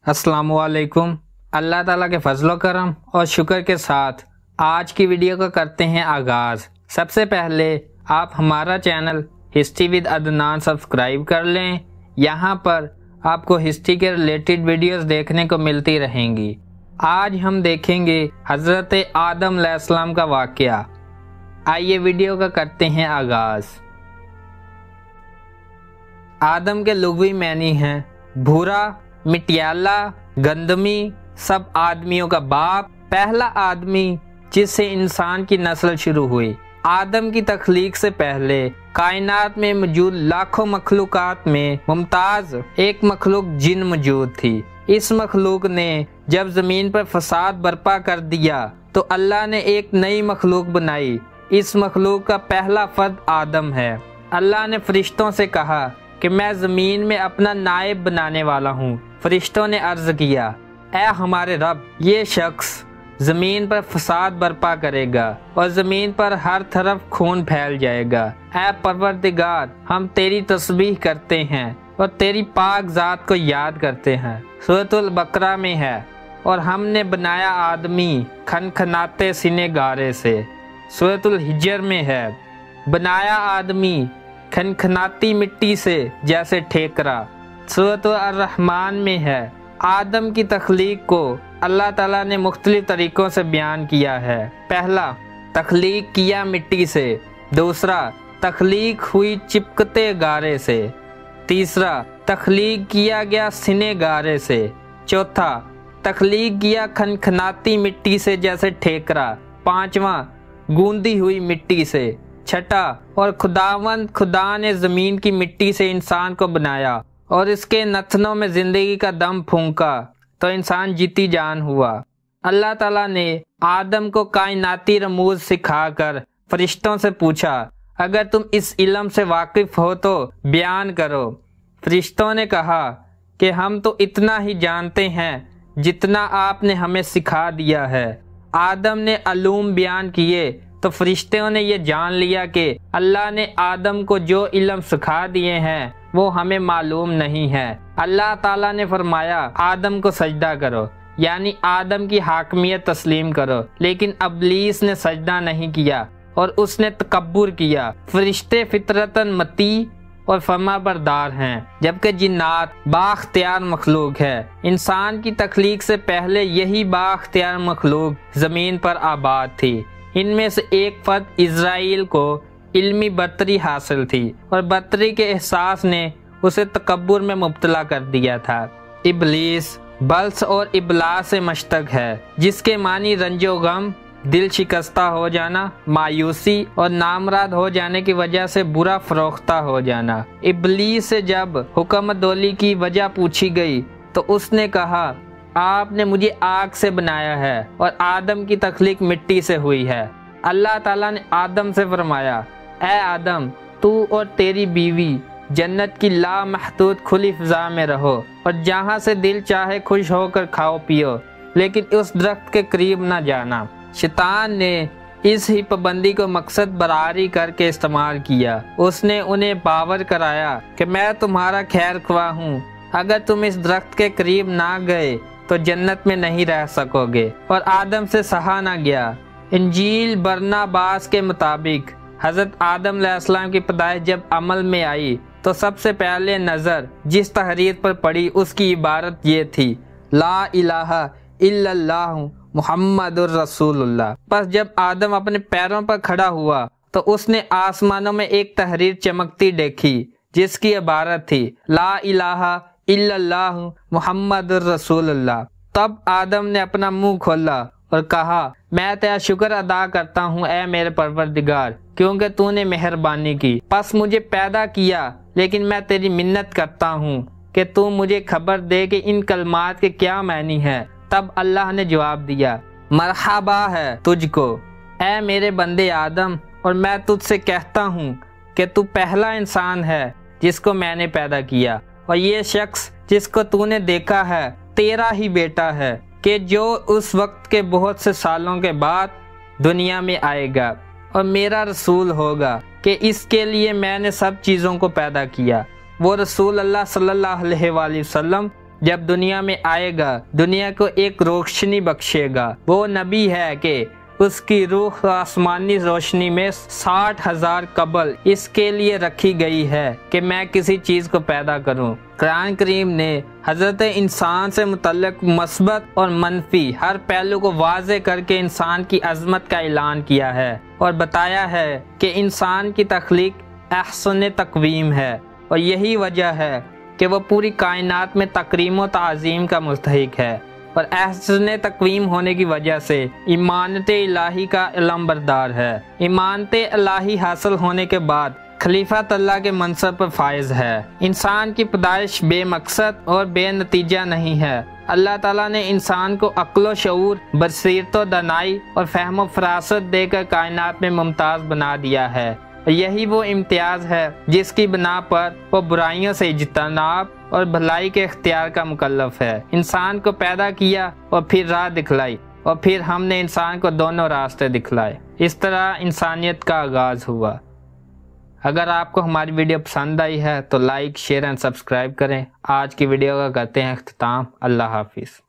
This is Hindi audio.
अस्सलामुअलैकुम। अल्लाह ताला के फजलो करम और शुक्र के साथ आज की वीडियो को करते हैं आगाज़। सबसे पहले आप हमारा channel history with Adnan subscribe कर लें। यहाँ पर आपको हिस्ट्री के रिलेटेड वीडियोस देखने को मिलती रहेंगी। आज हम देखेंगे हज़रत आदम अलैहिस्सलाम का वाक़या। आइए वीडियो का करते हैं आगाज़। आदम के लुग़वी मैनी हैं भूरा, मिटियाला, गंदमी, सब आदमियों का बाप, पहला आदमी जिससे इंसान की नस्ल शुरू हुई। आदम की तख्लीक से पहले कायनात में मौजूद लाखों मखलूकात में मुमताज एक मखलूक जिन मौजूद थी। इस मखलूक ने जब जमीन पर फसाद बर्पा कर दिया तो अल्लाह ने एक नई मखलूक बनाई। इस मखलूक का पहला फर्द आदम है। अल्लाह ने फरिश्तों से कहा कि मैं ज़मीन में अपना नायब बनाने वाला हूँ। फरिश्तों ने अर्ज़ किया, ऐ हमारे रब, ये शख्स ज़मीन पर फसाद बर्पा करेगा और ज़मीन पर हर तरफ खून फैल जाएगा। ऐ परवरदिगार, हम तेरी तस्बीह करते हैं और तेरी पाक ज़ात को याद करते हैं। सूरतुल बकरा में है, और हमने बनाया आदमी खनखनाते सीने गारे से। सूरतुल हिजर में है, बनाया आदमी खनखनाती मिट्टी से जैसे ठेकरा। सूरतुल अर्रहमान में है, आदम की तख्लीक को अल्लाह ताला ने मुख्तलिफ तरीक़ों से बयान किया है। पहला, तख्लीक किया मिट्टी से। दूसरा, तख्लीक हुई चिपकते गारे से। तीसरा, तख्लीक किया गया सीने गारे से। चौथा, तख्लीक किया खनखनाती मिट्टी से जैसे ठेकरा। पांचवा, गूंदी हुई मिट्टी से। छठा, और खुदावंद खुदा ने ज़मीन की मिट्टी से इंसान को बनाया और इसके नथनों में ज़िंदगी का दम फूंका तो इंसान जीती जान हुआ। अल्लाह ताला ने आदम को कायनाती रमूज सिखाकर फरिश्तों से पूछा, अगर तुम इस इल्म से वाकिफ़ हो तो बयान करो। फरिश्तों ने कहा कि हम तो इतना ही जानते हैं जितना आपने हमें सिखा दिया है। आदम ने अलूम बयान किए तो फरिश्तों ने यह जान लिया कि अल्लाह ने आदम को जो इल्म सिखा दिए हैं वो हमें मालूम नहीं है। अल्लाह ताला ने फरमाया, आदम को सजदा करो, यानी आदम की हाकमियत तस्लीम करो। लेकिन इब्लीस ने सजदा नहीं किया और उसने तकब्बुर किया। फरिश्ते फितरतन मती और फरमा बरदार हैं, जबकि जिन्नात बाख्तियार मखलूक है। इंसान की तख्लीक से पहले यही बाख्तियार मखलूक ज़मीन पर आबाद थी। इनमें से एक फर्द इज़राइल को इल्मी बर्तरी हासिल थी और बर्तरी के एहसास ने उसे तकब्बुर में मुब्तला कर दिया था। इब्लीस बल्स और इबलास से मश्तक है, जिसके मानी रंजो गम, दिल शिकस्ता हो जाना, मायूसी और नामराद हो जाने की वजह से बुरा फरोख्ता हो जाना। इब्लीस से जब हुक्मदौली की वजह पूछी गई तो उसने कहा, आपने मुझे आग से बनाया है और आदम की तख्लीक मिट्टी से हुई है। अल्लाह ताला ने आदम से फरमाया, ऐ आदम, तू और तेरी बीवी जन्नत की लामहदूद खुली फ़ज़ा में रहो और जहाँ से दिल चाहे खुश होकर खाओ पियो, लेकिन उस दरख्त के करीब न जाना। शैतान ने इस ही पाबंदी को मकसद बरारी करके इस्तेमाल किया। उसने उन्हें बावर कराया कि मैं तुम्हारा खैर ख्वाह हूँ, अगर तुम इस दरख्त के करीब ना गए तो जन्नत में नहीं रह सकोगे, और आदम से सहा ना गया। इंजील बरनाबास के मुताबिक हज़रत आदम अलैहिस्सलाम की पैदाइश जब अमल में आई तो सबसे पहले नज़र जिस तहरीर पर पड़ी उसकी इबारत ये थी, ला इलाहा इल्लल्लाह मुहम्मदुर रसूलुल्लाह। बस जब आदम अपने पैरों पर खड़ा हुआ तो उसने आसमानों में एक तहरीर चमकती देखी जिसकी इबारत थी, ला इलाहा इल्लल्लाह मुहम्मदुर रसूलुल्लाह। तब आदम ने अपना मुंह खोला और कहा, मैं तेरा शुक्र अदा करता हूँ ऐ मेरे परवरदिगार, क्योंकि तूने मेहरबानी की। बस मुझे पैदा किया, लेकिन मैं तेरी मिन्नत करता हूँ कि तू मुझे खबर दे कि इन कलमात के क्या मानी है। तब अल्लाह ने जवाब दिया, मरहबा है तुझको ऐ मेरे बंदे आदम, और मैं तुझसे कहता हूँ कि तू पहला इंसान है जिसको मैंने पैदा किया, और ये शख्स जिसको तूने देखा है तेरा ही बेटा है, कि जो उस वक्त के बहुत से सालों के बाद दुनिया में आएगा और मेरा रसूल होगा, कि इसके लिए मैंने सब चीज़ों को पैदा किया। वो रसूल अल्लाह सल्लल्लाहु अलैहि वसल्लम जब दुनिया में आएगा दुनिया को एक रोशनी बख्शेगा। वो नबी है कि उसकी रूह आसमानी रोशनी में 60,000 कबल इसके लिए रखी गई है कि मैं किसी चीज को पैदा करूं। कुरान करीम ने हजरत इंसान से मुतल्लिक मस्बत और मनफी हर पहलू को वाज़े करके इंसान की अजमत का ऐलान किया है और बताया है कि इंसान की तख्लीक अहसन तकवीम है और यही वजह है कि वह पूरी कायनात में तकरीम व ताज़ीम का मुस्तहिक है और अहसन तकवीम होने की वजह से इमानत इलाही का इल्म बरदार है। इमानत इलाही हासिल होने के बाद खलीफत अल्लाह के मनसब पर फायज है। इंसान की पैदाइश बेमकसद और बेनतीजा नहीं है। अल्लाह ताला ने इंसान को अक्ल शऊर, बसीरत व दनाई और फहम फरासत देकर कायनात में मुमताज़ बना दिया है। यही वो इम्तियाज़ है जिसकी बिना पर वो बुराइयों से इज्तनाब और भलाई के इख्तियार का मुकल्लफ है। इंसान को पैदा किया और फिर राह दिखलाई और फिर हमने इंसान को दोनों रास्ते दिखलाए। इस तरह इंसानियत का आगाज़ हुआ। अगर आपको हमारी वीडियो पसंद आई है तो लाइक, शेयर एंड सब्सक्राइब करें। आज की वीडियो का करते हैं इख्तिताम। अल्लाह हाफिज़।